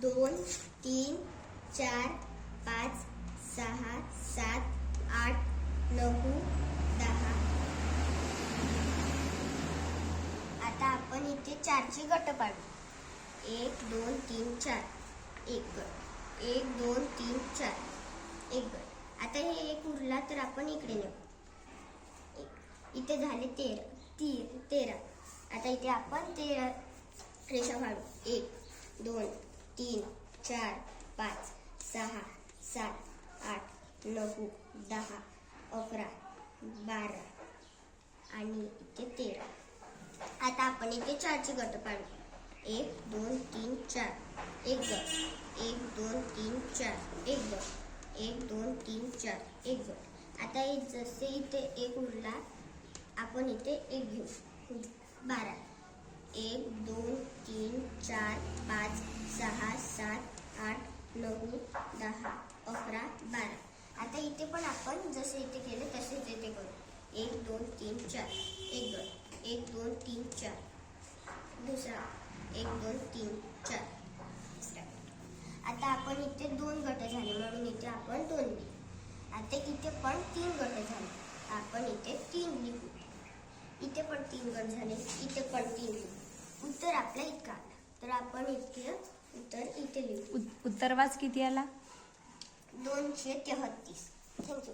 2 3 4 5 6 7 8 9 10. आता आपण इथे 4चे गट पाडू. 1 2 3 4 एक गट. 1 2 3 4 एक गट. आता हे एक उरला तर आपण इकडे नेऊ. इथे झाले 13. आता इथे आपण 13 रेषा काढू. 1 2 3 4 5 6 7 8 9 10 11 12 आणि इथे 13. आता आपण इथे 4चे गट पाडू. 1 2 3 4 एक गट. 1 2 3 4 एक गट. 1 2 3 4 एक गट. आता हे जसे इथे एक उरला आपण इथे एक घेऊ. 12. 1 2 3 4 5 6 7 8 9 10 11 12. आता इथे पण आपण जसे इथे केले तसेच इथे करू. 1 2 3 4 एक गट. 1 2 3 4 दुसरा. 1 2 3 4 तिसरा. आता आपण इथे 2 गट झाले म्हणून इथे आपण 2 लिहू. आता इथे पण 3 गट झाले आपण इथे 3 लिहू. इथे पण 3 गट झाले इथे पण 3 लिहू. उत्तर आपल्या इतका आला तर आपण इथे उत्तर इथे लिहू. उत्तर वाच किती आला? 233. थँक्यू.